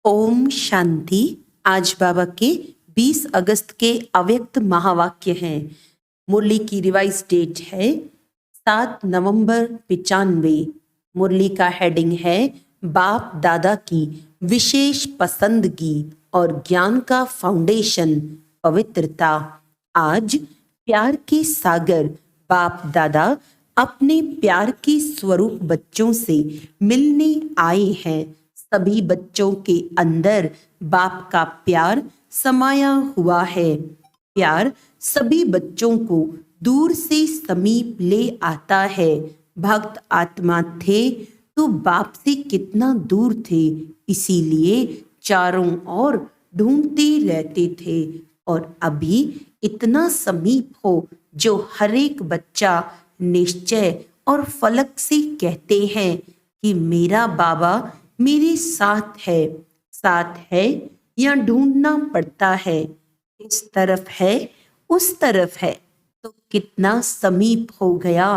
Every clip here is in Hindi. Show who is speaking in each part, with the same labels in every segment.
Speaker 1: ओम शांति। आज बाबा के 20 अगस्त के अव्यक्त महावाक्य हैं। मुरली की रिवाइज डेट है 7 नवंबर 95। मुरली का हेडिंग है बाप दादा की विशेष पसंदगी और ज्ञान का फाउंडेशन पवित्रता। आज प्यार के सागर बाप दादा अपने प्यार के स्वरूप बच्चों से मिलने आए हैं। सभी बच्चों के अंदर बाप का प्यार समाया हुआ है। प्यार सभी बच्चों को दूर से समीप ले आता है। भक्त आत्मा थे तो बाप से कितना दूर थे, इसीलिए चारों ओर ढूंढते रहते थे। और अभी इतना समीप हो जो हर एक बच्चा निश्चय और फलक से कहते हैं कि मेरा बाबा मेरे साथ है या ढूंढना पड़ता है, इस तरफ है उस तरफ है, तो कितना समीप हो गया।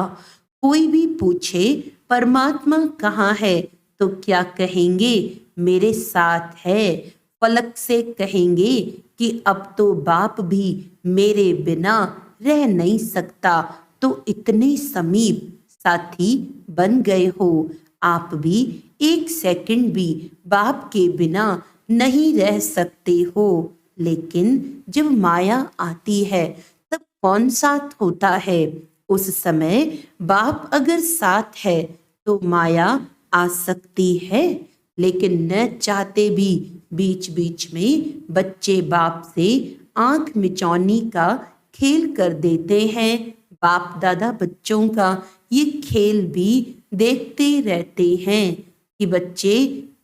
Speaker 1: कोई भी पूछे परमात्मा कहाँ है तो क्या कहेंगे, मेरे साथ है। फलक से कहेंगे कि अब तो बाप भी मेरे बिना रह नहीं सकता, तो इतने समीप साथी बन गए हो। आप भी एक सेकंड भी बाप के बिना नहीं रह सकते हो। लेकिन जब माया आती है तब कौन साथ होता है? उस समय बाप अगर साथ है तो माया आ सकती है, लेकिन न चाहते भी बीच बीच में बच्चे बाप से आंख मिचौनी का खेल कर देते हैं। बाप दादा बच्चों का ये खेल भी देखते रहते हैं कि बच्चे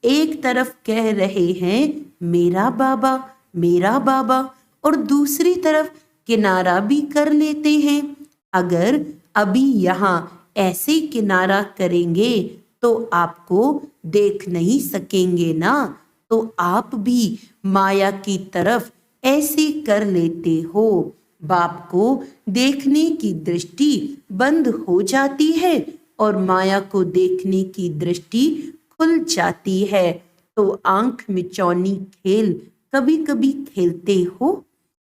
Speaker 1: एक तरफ कह रहे हैं मेरा बाबा, और दूसरी तरफ किनारा भी कर लेते हैं। अगर अभी यहाँ ऐसे किनारा करेंगे तो आपको देख नहीं सकेंगे ना, तो आप भी माया की तरफ ऐसे कर लेते हो। बाप को देखने की दृष्टि बंद हो जाती है और माया को देखने की दृष्टि खुल जाती है। तो आंख मिचौनी खेल कभी कभी खेलते हो।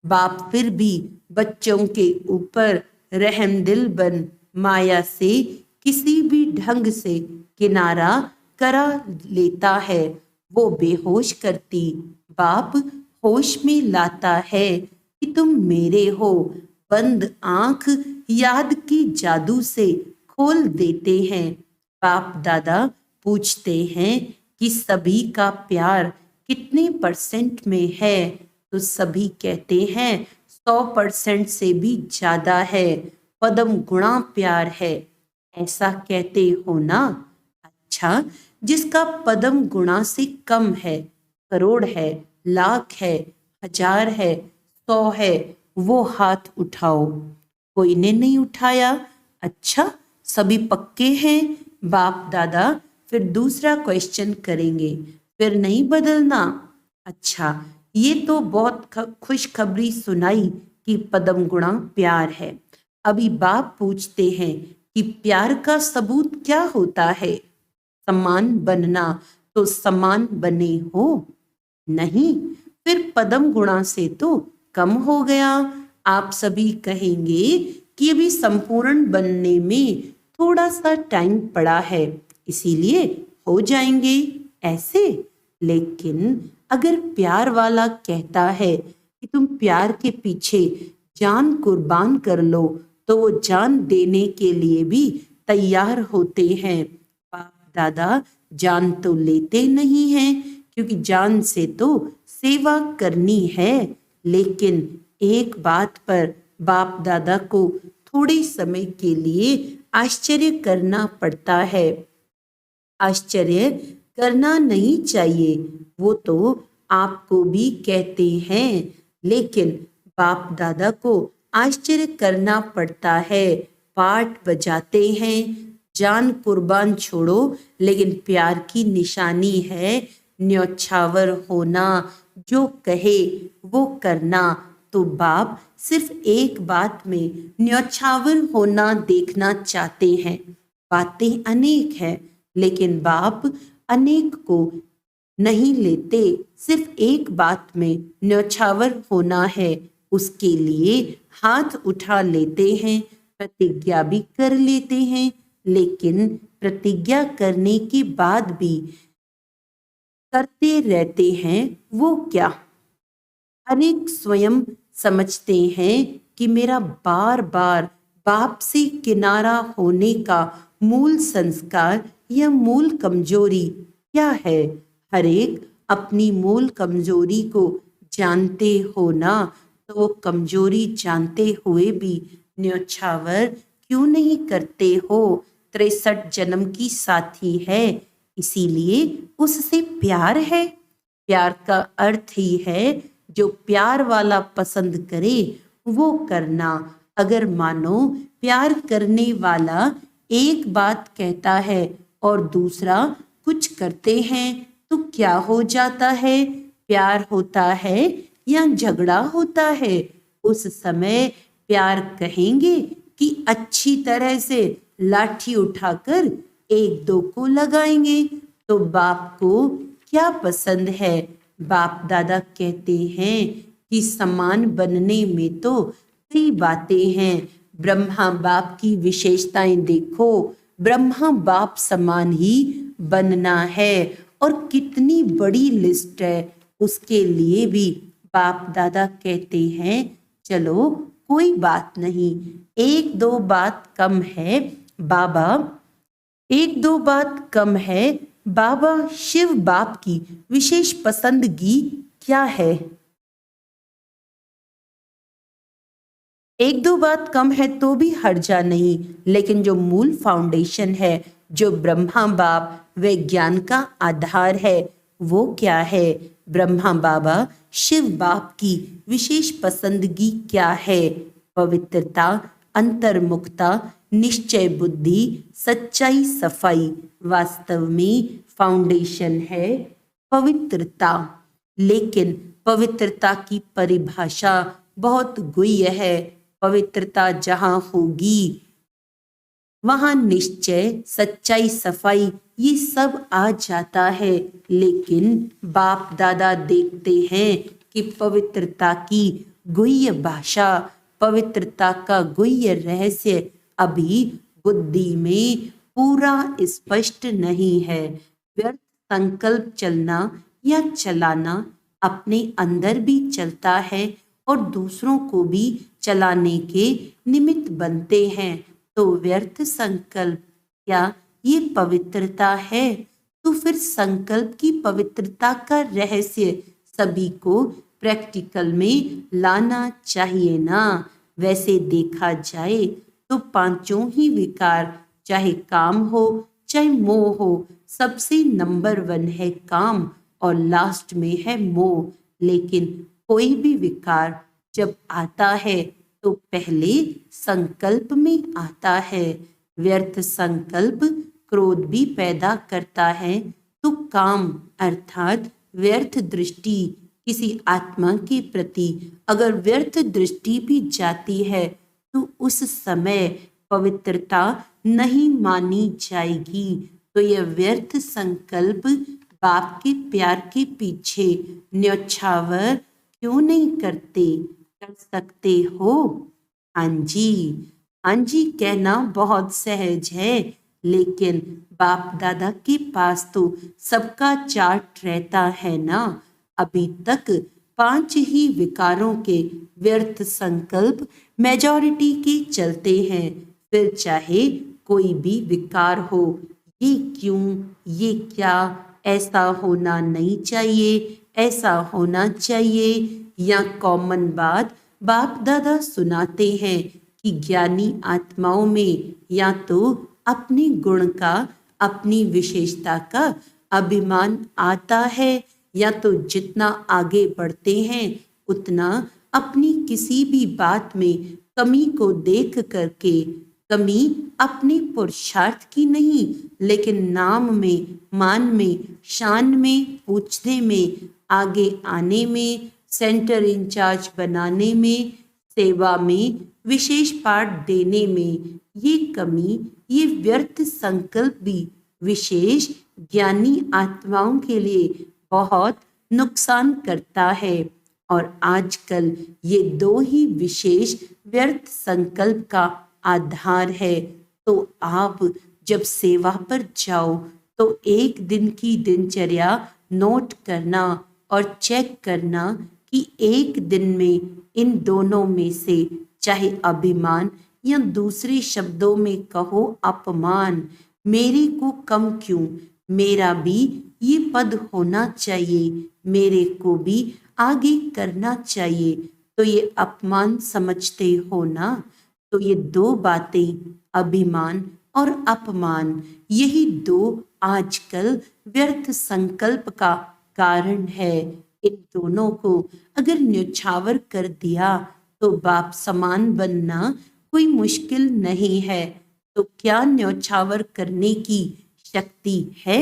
Speaker 1: बाप फिर भी बच्चों के ऊपर रहमदिल बन माया से किसी भी ढंग से किनारा करा लेता है। वो बेहोश करती बाप होश में लाता है कि तुम मेरे हो। बंद आंख याद की जादू से खोल देते हैं। बाप दादा पूछते हैं कि सभी का प्यार कितने % में है, तो सभी कहते हैं 100% से भी ज्यादा है, पदम गुणा प्यार है। ऐसा कहते हो ना? अच्छा, जिसका पदम गुणा से कम है, करोड़ है, लाख है, हजार है, 100 है, वो हाथ उठाओ। कोई ने नहीं उठाया। अच्छा, सभी पक्के हैं। बाप दादा फिर दूसरा क्वेश्चन करेंगे, फिर नहीं बदलना? अच्छा, ये तो बहुत खुशखबरी सुनाई कि पदम गुणा प्यार है। अभी बाप पूछते हैं कि प्यार का सबूत क्या होता है? समान बनना, तो समान बने हो? नहीं, फिर पदम गुणा से तो कम हो गया। आप सभी कहेंगे कि अभी संपूर्ण बनने में थोड़ा सा टाइम पड़ा है, इसीलिए हो जाएंगे ऐसे। लेकिन अगर प्यार वाला कहता है कि तुम प्यार के पीछे जान कुर्बान कर लो, तो वो जान देने के लिए भी तैयार होते हैं। बाप दादा जान तो लेते नहीं हैं, क्योंकि जान से तो सेवा करनी है। लेकिन एक बात पर बाप दादा को थोड़े समय के लिए आश्चर्य करना पड़ता है। आश्चर्य करना नहीं चाहिए, वो तो आपको भी कहते हैं, लेकिन बाप दादा को आश्चर्य करना पड़ता है। पाठ बजाते हैं, जान कुर्बान छोड़ो, लेकिन प्यार की निशानी है न्यौछावर होना, जो कहे वो करना। तो बाप सिर्फ एक बात में न्यौछावर होना देखना चाहते हैं। बातें अनेक हैं, लेकिन बाप अनेक को नहीं लेते, सिर्फ एक बात में न्यौछावर होना है। उसके लिए हाथ उठा लेते हैं, प्रतिज्ञा भी कर लेते हैं, लेकिन प्रतिज्ञा करने के बाद भी करते रहते हैं। वो क्या? हर एक स्वयं समझते हैं कि मेरा बार बार बाप से किनारा होने का मूल संस्कार या मूल कमजोरी क्या है? हर एक अपनी मूल कमजोरी को जानते हो ना, तो वो कमजोरी जानते हुए भी न्यौछावर क्यों नहीं करते हो? 63 जन्म की साथी है, इसीलिए उससे प्यार है। प्यार का अर्थ ही है जो प्यार वाला पसंद करे वो करना। अगर मानो प्यार करने वाला एक बात कहता है और दूसरा कुछ करते हैं तो क्या हो जाता है? प्यार होता है या झगड़ा होता है? उस समय प्यार कहेंगे कि अच्छी तरह से लाठी उठाकर एक दो को लगाएंगे। तो बाप को क्या पसंद है? बाप दादा कहते हैं कि समान बनने में तो कई बातें हैं। ब्रह्मा बाप की विशेषताएं देखो, ब्रह्मा बाप समान ही बनना है, और कितनी बड़ी लिस्ट है। उसके लिए भी बाप दादा कहते हैं चलो कोई बात नहीं, एक दो बात कम है बाबा, एक दो बात कम है बाबा। शिव बाप की विशेष पसंदगी क्या है? एक दो बात कम है तो भी हर्जा नहीं, लेकिन जो मूल फाउंडेशन है, जो ब्रह्मा बाप व ज्ञान का आधार है, वो क्या है? ब्रह्मा बाबा शिव बाप की विशेष पसंदगी क्या है? पवित्रता, अंतर्मुखता, निश्चय बुद्धि, सच्चाई, सफाई। वास्तव में फाउंडेशन है पवित्रता, लेकिन पवित्रता की परिभाषा बहुत गुह्य है। पवित्रता जहाँ होगी वहाँ निश्चय, सच्चाई, सफाई ये सब आ जाता है। लेकिन बाप दादा देखते हैं कि पवित्रता की गुह्य भाषा, पवित्रता का गुह्य रहस्य अभी बुद्धि में पूरा स्पष्ट नहीं है। व्यर्थ संकल्प चलना या चलाना अपने अंदर भी चलता है और दूसरों को भी चलाने के निमित्त बनते हैं। तो व्यर्थ संकल्प क्या ये पवित्रता है? तो फिर संकल्प की पवित्रता का रहस्य सभी को प्रैक्टिकल में लाना चाहिए ना। वैसे देखा जाए तो पांचों ही विकार, चाहे काम हो चाहे मोह हो, सबसे नंबर 1 है काम और लास्ट में है मोह। लेकिन कोई भी विकार जब आता है तो पहले संकल्प में आता है। व्यर्थ संकल्प क्रोध भी पैदा करता है, तो काम अर्थात व्यर्थ दृष्टि किसी आत्मा के प्रति अगर व्यर्थ दृष्टि भी जाती है तो उस समय पवित्रता नहीं मानी जाएगी। तो यह व्यर्थ संकल्प बाप के प्यार के पीछे न्यौछावर क्यों नहीं करते? कर सकते हो? हाँ जी, हाँ जी कहना बहुत सहज है, लेकिन बाप दादा के पास तो सबका चार्ट रहता है ना। अभी तक 5 ही विकारों के व्यर्थ संकल्प मेजॉरिटी के चलते हैं। फिर चाहे कोई भी विकार हो, ये क्यों, ये क्या, ऐसा होना नहीं चाहिए, ऐसा होना चाहिए, या कॉमन बात बाप दादा सुनाते हैं कि ज्ञानी आत्माओं में या तो अपने गुण का, अपनी विशेषता का अभिमान आता है, या तो जितना आगे बढ़ते हैं उतना अपनी किसी भी बात में कमी को देख करके, कमी अपने पुरुषार्थ की नहीं लेकिन नाम में, मान में, शान में, पूछने में, आगे आने में, सेंटर इंचार्ज बनाने में, सेवा में, विशेष पाठ देने में, ये कमी, ये व्यर्थ संकल्प भी विशेष ज्ञानी आत्माओं के लिए बहुत नुकसान करता है। और आजकल ये दो ही विशेष व्यर्थ संकल्प का आधार है। तो आप जब सेवा पर जाओ तो एक दिन की दिनचर्या नोट करना और चेक करना कि एक दिन में इन दोनों में से चाहे अभिमान या दूसरे शब्दों में कहो अपमान, मेरे को कम क्यों, मेरा भी ये पद होना चाहिए, मेरे को भी आगे करना चाहिए, तो ये अपमान समझते हो ना। तो ये दो बातें, अभिमान और अपमान, यही दो आजकल व्यर्थ संकल्प का कारण है। इन दोनों को अगर न्यौछावर कर दिया तो बाप समान बनना कोई मुश्किल नहीं है। तो क्या न्यौछावर करने की शक्ति है?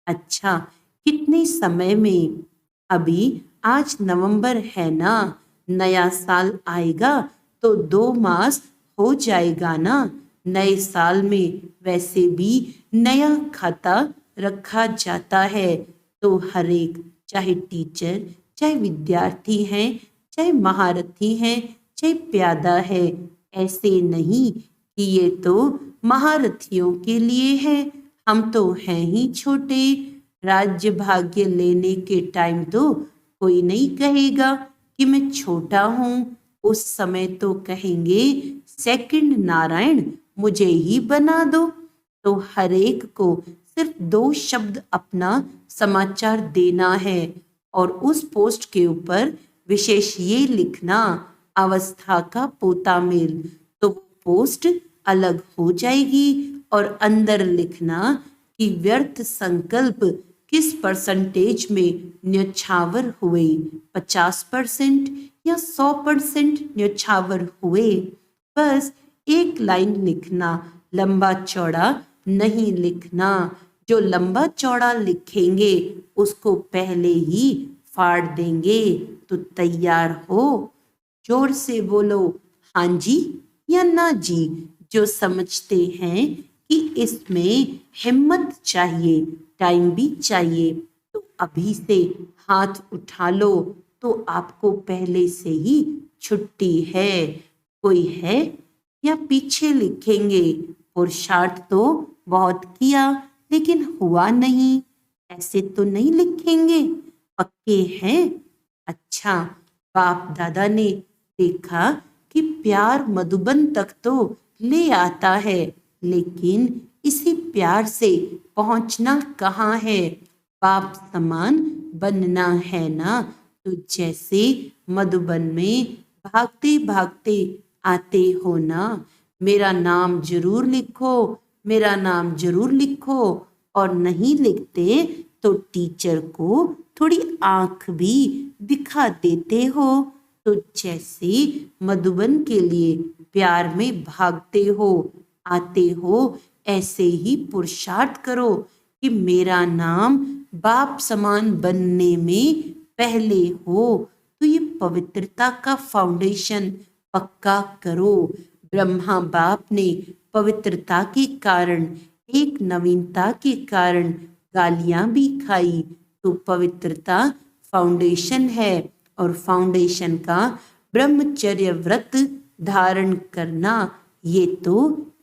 Speaker 1: अच्छा, कितने समय में? अभी आज नवंबर है ना, नया साल आएगा तो 2 मास हो जाएगा ना। नए साल में वैसे भी नया खाता रखा जाता है। तो हर एक, चाहे टीचर, चाहे विद्यार्थी हैं, चाहे महारथी हैं, चाहे प्यादा है, ऐसे नहीं कि ये तो महारथियों के लिए है, हम तो हैं ही छोटे। राज्य भाग्य लेने के टाइम तो कोई नहीं कहेगा कि मैं छोटा हूँ, उस समय तो कहेंगे सेकंड नारायण मुझे ही बना दो। तो हर एक को सिर्फ 2 शब्द अपना समाचार देना है और उस पोस्ट के ऊपर विशेष ये लिखना, अवस्था का पोता मेल, तो पोस्ट अलग हो जाएगी। और अंदर लिखना कि व्यर्थ संकल्प किस परसेंटेज में न्यौछावर हुए, 50% या 100% न्यौछावर हुए। बस एक लाइन लिखना, लंबा चौड़ा नहीं लिखना। जो लंबा चौड़ा लिखेंगे उसको पहले ही फाड़ देंगे। तो तैयार हो? जोर से बोलो हाँ जी या ना जी। जो समझते हैं कि इसमें हिम्मत चाहिए, टाइम भी चाहिए, तो अभी से हाथ उठा लो, तो आपको पहले से ही छुट्टी है। कोई है या पीछे लिखेंगे पुरुषार्थ तो बहुत किया लेकिन हुआ नहीं, ऐसे तो नहीं लिखेंगे? पक्के हैं? अच्छा, बाप दादा ने देखा कि प्यार मधुबन तक तो ले आता है, लेकिन इसी प्यार से पहुंचना कहाँ है? बाप समान बनना है ना। तो जैसे मधुबन में भागते भागते आते हो ना, मेरा नाम जरूर लिखो, मेरा नाम जरूर लिखो, और नहीं लिखते तो टीचर को थोड़ी आंख भी दिखा देते हो। तो जैसे मधुबन के लिए प्यार में भागते हो, आते हो, ऐसे ही पुरुषार्थ करो कि मेरा नाम बाप समान बनने में पहले हो। तो ये पवित्रता का फाउंडेशन पक्का करो। ब्रह्मा बाप ने पवित्रता के कारण, एक नवीनता के कारण गालियां भी खाई। तो पवित्रता फाउंडेशन है और फाउंडेशन का ब्रह्मचर्य व्रत धारण करना, ये तो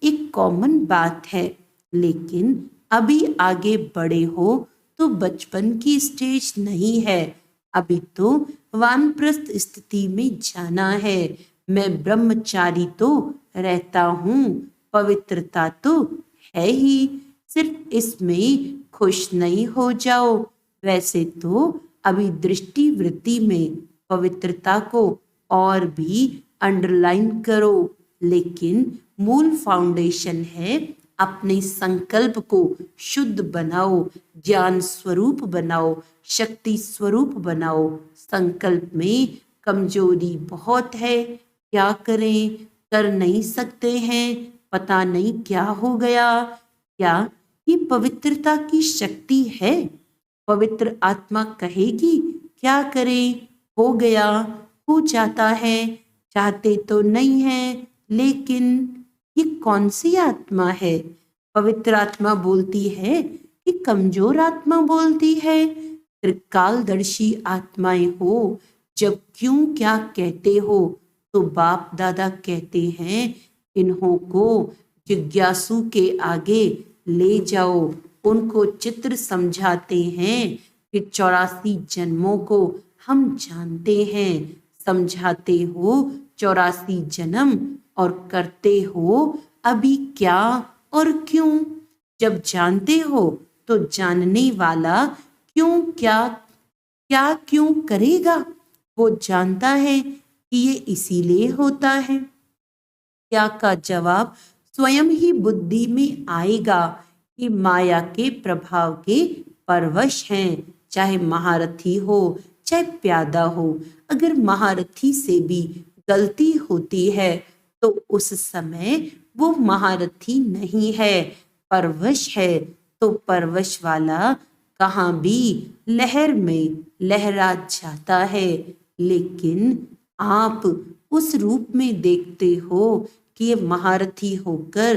Speaker 1: एक कॉमन बात है। लेकिन अभी आगे बड़े हो तो बचपन की स्टेज नहीं है, अभी तो वानप्रस्थ स्थिति में जाना है। मैं ब्रह्मचारी तो रहता हूँ, पवित्रता तो है ही, सिर्फ इसमें खुश नहीं हो जाओ। वैसे तो अभी दृष्टि वृत्ति में पवित्रता को और भी अंडरलाइन करो, लेकिन मूल फाउंडेशन है अपने संकल्प को शुद्ध बनाओ, ज्ञान स्वरूप बनाओ, शक्ति स्वरूप बनाओ। संकल्प में कमजोरी बहुत है, क्या करें, कर नहीं सकते हैं, पता नहीं क्या हो गया। क्या ये पवित्रता की शक्ति है? पवित्र आत्मा कहेगी क्या करें, हो गया, हो जाता है, चाहते तो नहीं है, लेकिन ये कौन सी आत्मा है? पवित्र आत्मा बोलती है कि कमजोर आत्मा बोलती है? त्रिकालदर्शी आत्माएं हो, जब क्यों क्या कहते हो, तो बाप दादा कहते हैं इन्हों को जिज्ञासु के आगे ले जाओ। उनको चित्र समझाते हैं कि 84 जन्मों को हम जानते हैं। समझाते हो 84 जन्म और करते हो अभी क्या और क्यों। जब जानते हो तो जानने वाला क्यों क्या क्या क्यों करेगा, वो जानता है कि ये इसीलिए होता है। क्या का जवाब स्वयं ही बुद्धि में आएगा कि माया के प्रभाव के परवश हैं, चाहे महारथी हो चाहे प्यादा हो। अगर महारथी से भी गलती होती है तो उस समय वो महारथी नहीं है, परवश है। तो परवश वाला कहाँ भी लहर में लहरा जाता है। लेकिन आप उस रूप में देखते हो कि ये महारथी होकर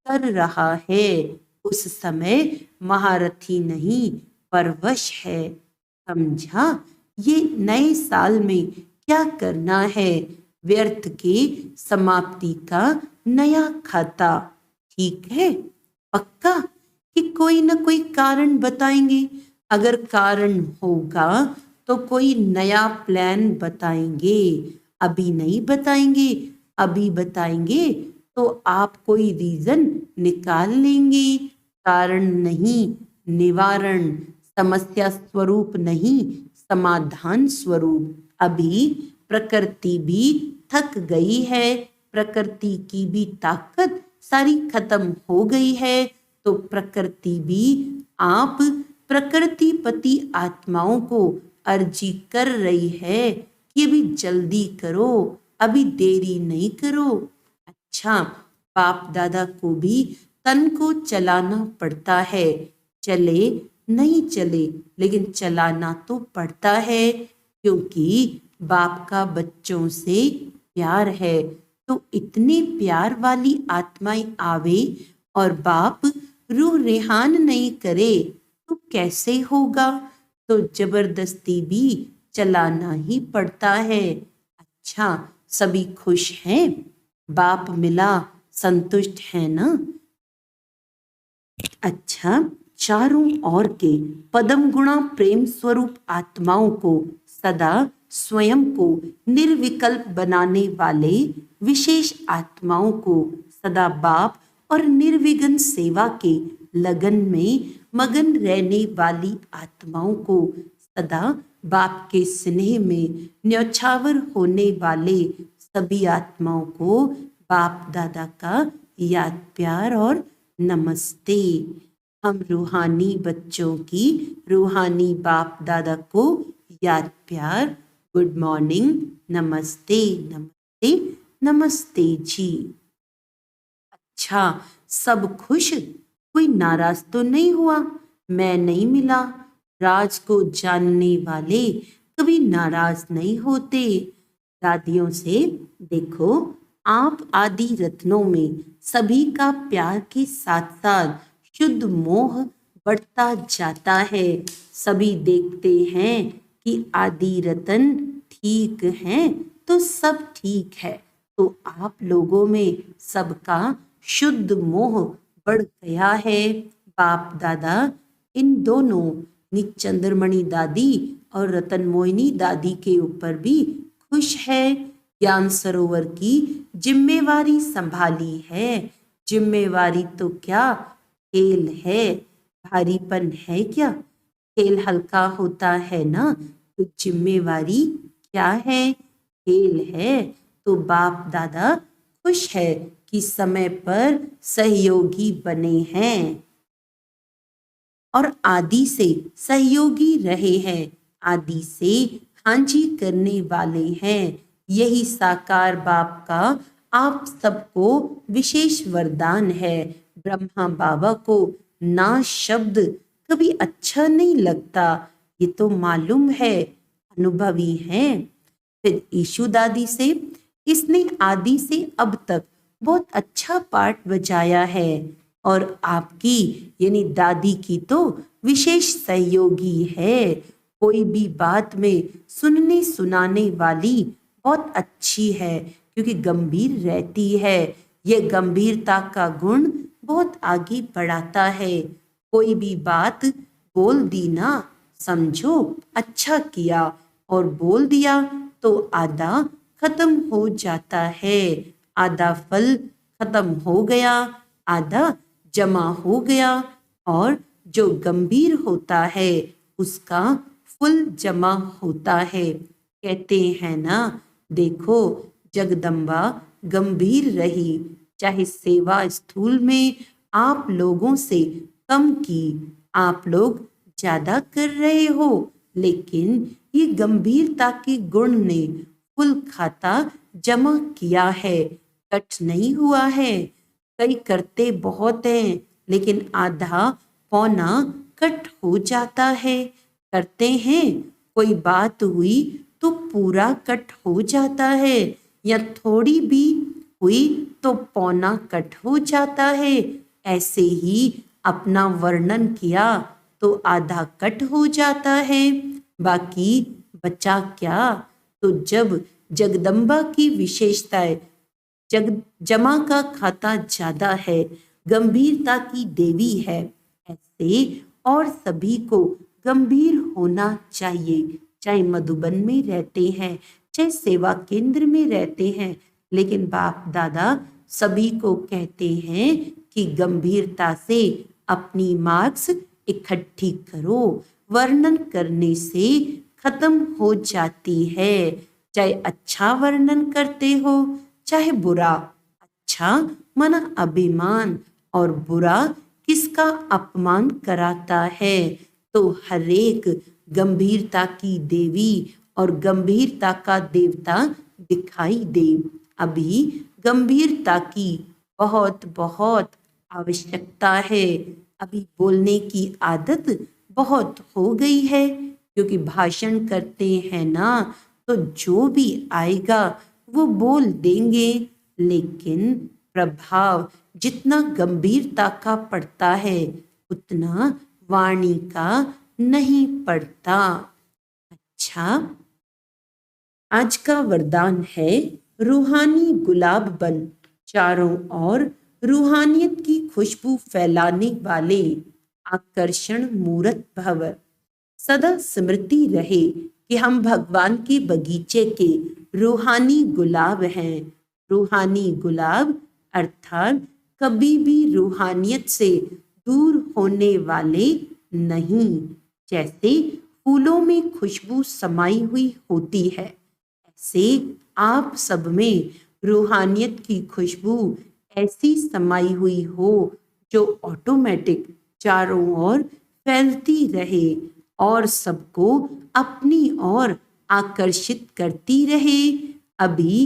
Speaker 1: कर रहा है, उस समय महारथी नहीं परवश है। समझा? ये नए साल में क्या करना है, व्यर्थ के समाप्ति का नया खाता। ठीक है, पक्का कि कोई ना कोई कारण बताएंगे। अगर कारण होगा तो कोई नया प्लान बताएंगे। अभी नहीं बताएंगे, अभी बताएंगे तो आप कोई रीजन निकाल लेंगे। कारण नहीं, निवारण, समस्या स्वरूप नहीं, समाधान स्वरूप। अभी प्रकृति भी थक गई है, प्रकृति की भी ताकत सारी खत्म हो गई है। तो प्रकृति भी आप प्रकृतिपति आत्माओं को अर्जी कर रही है कि अभी जल्दी करो, अभी देरी नहीं करो। अच्छा, बाप दादा को भी तन को चलाना पड़ता है, चले नहीं चले लेकिन चलाना तो पड़ता है, क्योंकि बाप का बच्चों से प्यार है। तो इतनी प्यार वाली आत्माएं आवे और बाप रूह रेहान नहीं करे तो कैसे होगा। तो जबरदस्ती भी चलाना ही पड़ता है। अच्छा, सभी खुश हैं, बाप मिला, संतुष्ट है ना। अच्छा, चारों ओर के पदम गुणा प्रेम स्वरूप आत्माओं को सदा स्वयं को निर्विकल्प बनाने वाले विशेष आत्माओं को सदा बाप और निर्विघ्न सेवा के लगन में मगन रहने वाली आत्माओं को सदा बाप के स्नेह में न्यौछावर होने वाले सभी आत्माओं को बाप दादा का याद प्यार और नमस्ते। हम रूहानी बच्चों की रूहानी बाप दादा को याद प्यार, गुड मॉर्निंग, नमस्ते नमस्ते नमस्ते जी। अच्छा, सब खुश, कोई नाराज तो नहीं हुआ। मैं नहीं मिला। राज को जानने वाले कभी नाराज नहीं होते। दादियों से देखो, आप आदि रत्नों में सभी का प्यार के साथ साथ शुद्ध मोह बढ़ता जाता है। सभी देखते हैं कि आदि रतन ठीक हैं तो सब ठीक है। तो आप लोगों में सबका शुद्ध मोह बढ़ गया है। बाप दादा इन दोनों निचंद्रमणि दादी और रतन मोहिनी दादी के ऊपर भी खुश है। ज्ञान सरोवर की जिम्मेवारी संभाली है। जिम्मेवारी तो क्या, खेल है, भारीपन है क्या। खेल हल्का होता है ना, तो जिम्मेवारी क्या है, खेल है। तो बाप दादा खुश है कि समय पर सहयोगी बने हैं और आदि से सहयोगी रहे हैं, आदि से हांजी करने वाले हैं। यही साकार बाप का आप सबको विशेष वरदान है। ब्रह्मा बाबा को ना शब्द कभी अच्छा नहीं लगता, ये तो मालूम है, अनुभवी है। फिर ईशु दादी से इसने आदि से अब तक बहुत अच्छा पाठ बजाया है और आपकी यानी दादी की तो विशेष सहयोगी है। कोई भी बात में सुनने सुनाने वाली बहुत अच्छी है क्योंकि गंभीर रहती है। यह गंभीरता का गुण बहुत आगे बढ़ाता है। कोई भी बात बोल दी ना, समझो अच्छा किया, और बोल दिया तो आधा खत्म हो जाता है। आधा फल खत्म हो गया, आधा जमा हो गया, और जो गंभीर होता है उसका फुल जमा होता है। कहते हैं ना, देखो जगदम्बा गंभीर रही, चाहे सेवा स्थूल में आप लोगों से कम की, आप लोग ज्यादा कर रहे हो, लेकिन ये गंभीरता के गुण ने फुल खाता जमा किया है, कट नहीं हुआ है। कई करते बहुत हैं लेकिन आधा पौना कट हो जाता है। करते हैं, कोई बात हुई तो पूरा कट हो जाता है, या थोड़ी भी हुई तो पौना कट हो जाता है। ऐसे ही अपना वर्णन किया तो आधा कट हो जाता है, बाकी बचा क्या। तो जब जगदम्बा की विशेषताएं जमा का खाता ज्यादा है, गंभीरता की देवी है, ऐसे और सभी को गंभीर होना चाहिए। चाहे मधुबन में रहते हैं, चाहे सेवा केंद्र में रहते हैं, लेकिन बाप दादा सभी को कहते हैं कि गंभीरता से अपनी मार्क्स इकट्ठी करो। वर्णन करने से खत्म हो जाती है। चाहे अच्छा वर्णन करते हो चाहे बुरा। अच्छा माना अभिमान, और बुरा किसका अपमान कराता है। तो हरेक गंभीरता की देवी और गंभीरता का देवता दिखाई दे। अभी गंभीरता की बहुत बहुत आवश्यकता है। अभी बोलने की आदत बहुत हो गई है, क्योंकि भाषण करते हैं ना तो जो भी आएगा वो बोल देंगे, लेकिन प्रभाव जितना गंभीरता का पड़ता है उतना वाणी का नहीं पड़ता। अच्छा, आज का वरदान है रूहानी गुलाब बन, चारों ओर रूहानियत की खुशबू फैलाने वाले आकर्षण मूरत भव। सदा स्मृति रहे कि हम भगवान के बगीचे के रूहानी गुलाब हैं। रूहानी गुलाब अर्थात कभी भी रूहानियत से दूर होने वाले नहीं। जैसे फूलों में खुशबू समाई हुई होती है, ऐसे आप सब में रूहानियत की खुशबू ऐसी समाई हुई हो जो ऑटोमेटिक चारों ओर फैलती रहे और सबको अपनी ओर आकर्षित करती रहे। अभी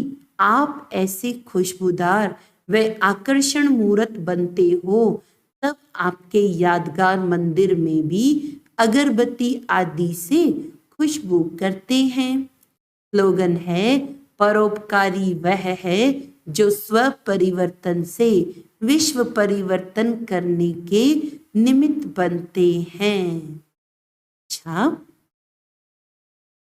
Speaker 1: आप ऐसे खुशबूदार व आकर्षण मूर्त बनते हो, तब आपके यादगार मंदिर में भी अगरबत्ती आदि से खुशबू करते हैं। स्लोगन है, परोपकारी वह है जो स्व परिवर्तन से विश्व परिवर्तन करने के निमित्त बनते हैं। अच्छा,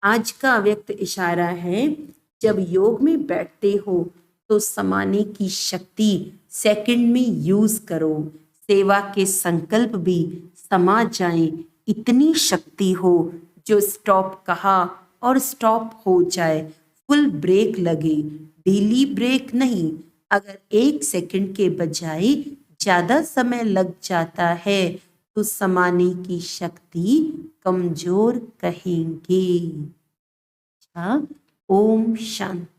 Speaker 1: आज का अव्यक्त इशारा है, जब योग में बैठते हो तो समाने की शक्ति सेकंड में यूज करो। सेवा के संकल्प भी समा जाएं, इतनी शक्ति हो जो स्टॉप कहा और स्टॉप हो जाए, फुल ब्रेक लगे, ढीली ब्रेक नहीं। अगर 1 सेकंड के बजाय ज्यादा समय लग जाता है तो समाने की शक्ति कमजोर कहेंगे। अच्छा, ओम शांति।